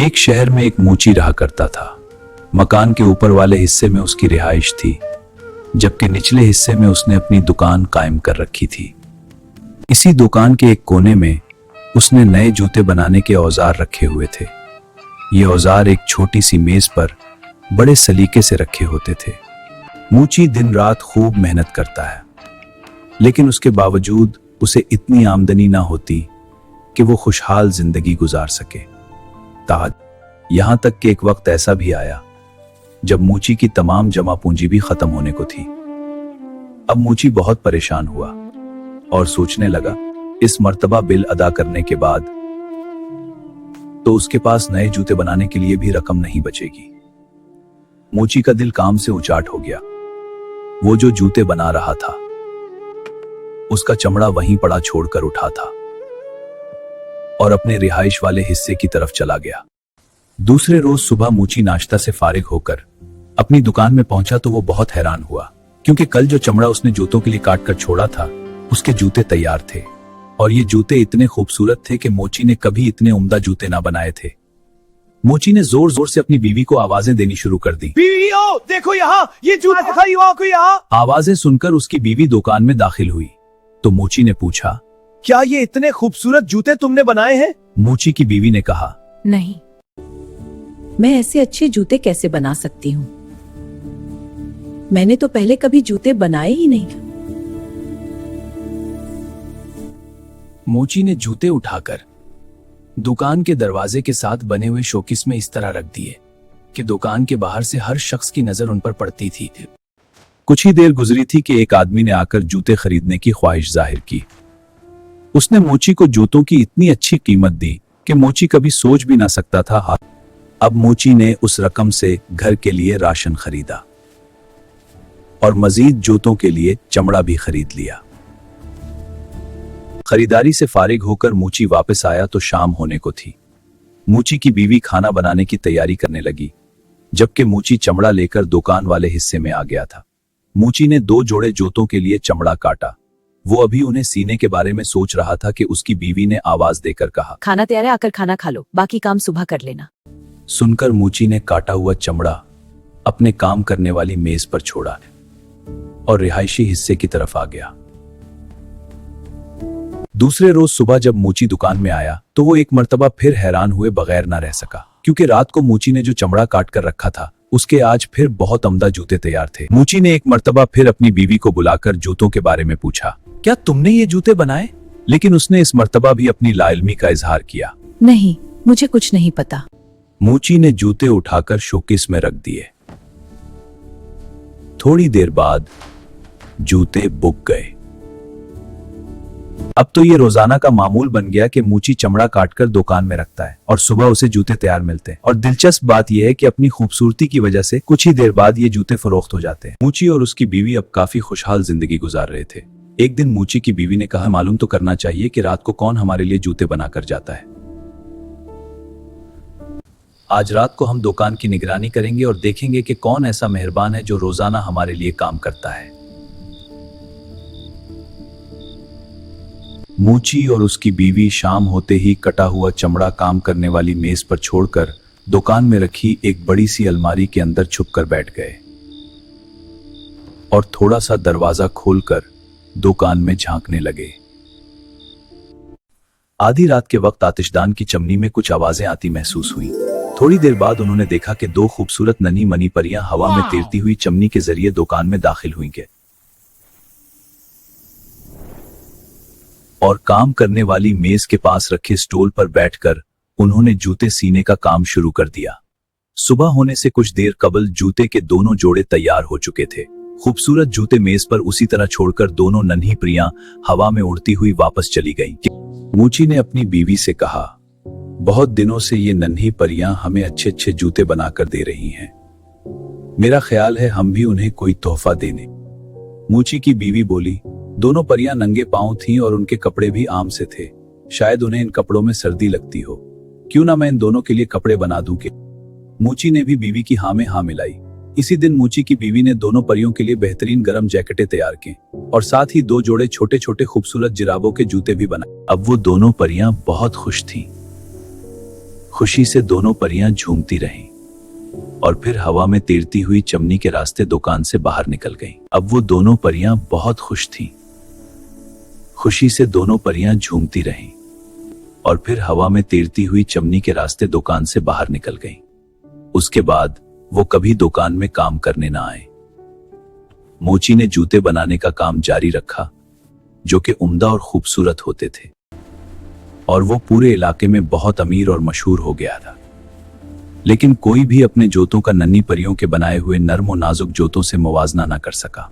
एक शहर में एक मूची रहा करता था। मकान के ऊपर वाले हिस्से में उसकी रिहाइश थी, जबकि निचले हिस्से में उसने अपनी दुकान कायम कर रखी थी। इसी दुकान के एक कोने में उसने नए जूते बनाने के औजार रखे हुए थे। ये औजार एक छोटी सी मेज पर बड़े सलीके से रखे होते थे। मूची दिन रात खूब मेहनत करता है, लेकिन उसके बावजूद उसे इतनी आमदनी ना होती कि वो खुशहाल जिंदगी गुजार सके। यहां तक कि एक वक्त ऐसा भी आया जब मूची की तमाम जमा पूंजी भी खत्म होने को थी। अब मूची बहुत परेशान हुआ और सोचने लगा, इस मर्तबा बिल अदा करने के बाद तो उसके पास नए जूते बनाने के लिए भी रकम नहीं बचेगी। मूची का दिल काम से उचाट हो गया। वो जो जूते बना रहा था उसका चमड़ा वहीं पड़ा छोड़कर उठा था और अपने रिहाइश वाले हिस्से की तरफ चला गया। दूसरे रोज सुबह मूची नाश्ता से फारिग होकर अपनी दुकान में पहुंचा तो वो बहुत हैरान हुआ, क्योंकि कल जो चमड़ा उसने जूतों के लिए काट कर छोड़ा था उसके जूते तैयार थे और ये जूते इतने खूबसूरत थे कि मूची ने कभी इतने उम्दा जूते ना बनाए थे। मूची ने जोर जोर से अपनी बीवी को आवाजें देनी शुरू कर दी। बीवी ओ, देखो यहाँ, ये जूते दिखाइए को यहाँ। आवाजें सुनकर उसकी बीवी दुकान में दाखिल हुई तो मूची ने पूछा, क्या ये इतने खूबसूरत जूते तुमने बनाए हैं? मूची की बीवी ने कहा, नहीं, मैं ऐसे अच्छे जूते कैसे बना सकती हूँ? मैंने तो पहले कभी जूते बनाए ही नहीं। मूची ने जूते उठाकर दुकान के दरवाजे के साथ बने हुए शोकेस में इस तरह रख दिए कि दुकान के बाहर से हर शख्स की नजर उन पर पड़ती थी। कुछ ही देर गुजरी थी कि एक आदमी ने आकर जूते खरीदने की ख्वाहिश जाहिर की। उसने मूची को जूतों की इतनी अच्छी कीमत दी कि मूची कभी सोच भी ना सकता था। अब मूची ने उस रकम से घर के लिए राशन खरीदा और मजीद जूतों के लिए चमड़ा भी खरीद लिया। खरीदारी से फारिग होकर मूची वापस आया तो शाम होने को थी। मूची की बीवी खाना बनाने की तैयारी करने लगी, जबकि मूची चमड़ा लेकर दुकान वाले हिस्से में आ गया था। मूची ने 2 जोड़े जूतों के लिए चमड़ा काटा। वो अभी उन्हें सीने के बारे में सोच रहा था कि उसकी बीवी ने आवाज देकर कहा, खाना तैयार है, आकर खाना खा लो, बाकी काम सुबह कर लेना। सुनकर मूची ने काटा हुआ चमड़ा अपने काम करने वाली मेज पर छोड़ा और रिहायशी हिस्से की तरफ आ गया। दूसरे रोज सुबह जब मूची दुकान में आया तो वो एक मर्तबा फिर हैरान हुए बगैर ना रह सका, क्योंकि रात को मूची ने जो चमड़ा काट कर रखा था उसके आज फिर बहुत उम्दा जूते तैयार थे। मूची ने एक मर्तबा फिर अपनी बीवी को बुलाकर जूतों के बारे में पूछा, क्या तुमने ये जूते बनाए? लेकिन उसने इस मर्तबा भी अपनी लाइल्मी का इजहार किया। नहीं, मुझे कुछ नहीं पता। मूची ने जूते उठाकर शोकेस में रख दिए। थोड़ी देर बाद जूते बुक गए। अब तो ये रोजाना का मामूल बन गया कि मूची चमड़ा काटकर दुकान में रखता है और सुबह उसे जूते तैयार मिलते हैं। और दिलचस्प बात यह है कि अपनी खूबसूरती की वजह से कुछ ही देर बाद ये जूते फरोख्त हो जाते हैं। मूची और उसकी बीवी अब काफी खुशहाल जिंदगी गुजार रहे थे। एक दिन मूची की बीवी ने कहा, मालूम तो करना चाहिए कि रात को कौन हमारे लिए जूते बनाकर जाता है। आज रात को हम दुकान की निगरानी करेंगे और देखेंगे कि कौन ऐसा मेहरबान है जो रोजाना हमारे लिए काम करता है। मूची और उसकी बीवी शाम होते ही कटा हुआ चमड़ा काम करने वाली मेज पर छोड़कर दुकान में रखी एक बड़ी सी अलमारी के अंदर छुपकर बैठ गए और थोड़ा सा दरवाजा खोलकर दुकान में झांकने लगे। आधी रात के वक्त आतिशदान की चमनी में कुछ आवाजें आती महसूस हुई। थोड़ी देर बाद उन्होंने देखा कि 2 खूबसूरत नन्ही मनी परियां हवा में तैरती हुई चमनी के जरिए दुकान में दाखिल हुई और काम करने वाली मेज के पास रखे स्टूल पर बैठकर उन्होंने जूते सीने का काम शुरू कर दिया। सुबह होने से कुछ देर कबल जूते के दोनों जोड़े तैयार हो चुके थे। खूबसूरत जूते मेज पर उसी तरह छोड़कर दोनों नन्ही प्रियां हवा में उड़ती हुई वापस चली गईं। मूची ने अपनी बीवी से कहा, बहुत दिनों से ये नन्ही परियां हमें अच्छे अच्छे जूते बनाकर दे रही हैं। मेरा ख्याल है हम भी उन्हें कोई तोहफा देने। मूची की बीवी बोली, दोनों परियां नंगे पांव थीं और उनके कपड़े भी आम से थे। शायद उन्हें इन कपड़ों में सर्दी लगती हो। क्यों ना मैं इन दोनों के लिए कपड़े बना दूं के। मूची ने भी बीवी की हाँ में हाँ मिलाई। इसी दिन मूची की बीवी ने दोनों परियों के लिए बेहतरीन गर्म जैकेटें तैयार की और साथ ही 2 जोड़े छोटे छोटे खूबसूरत जिराबों के जूते भी बनाए। अब वो दोनों परियां बहुत खुश थीं। खुशी से दोनों परियां झूमती रहीं और फिर हवा में तैरती हुई चमनी के रास्ते दुकान से बाहर निकल गईं। अब वो दोनों परियां बहुत खुश थीं। खुशी से दोनों परियां झूमती रहीं और फिर हवा में तैरती हुई चमनी के रास्ते दुकान से बाहर निकल गईं। उसके बाद वो कभी दुकान में काम करने ना आए। मोची ने जूते बनाने का काम जारी रखा, जो कि उम्दा और खूबसूरत होते थे, और वो पूरे इलाके में बहुत अमीर और मशहूर हो गया था। लेकिन कोई भी अपने जूतों का नन्ही परियों के बनाए हुए नर्म और नाजुक जूतों से मुवाजना ना कर सका।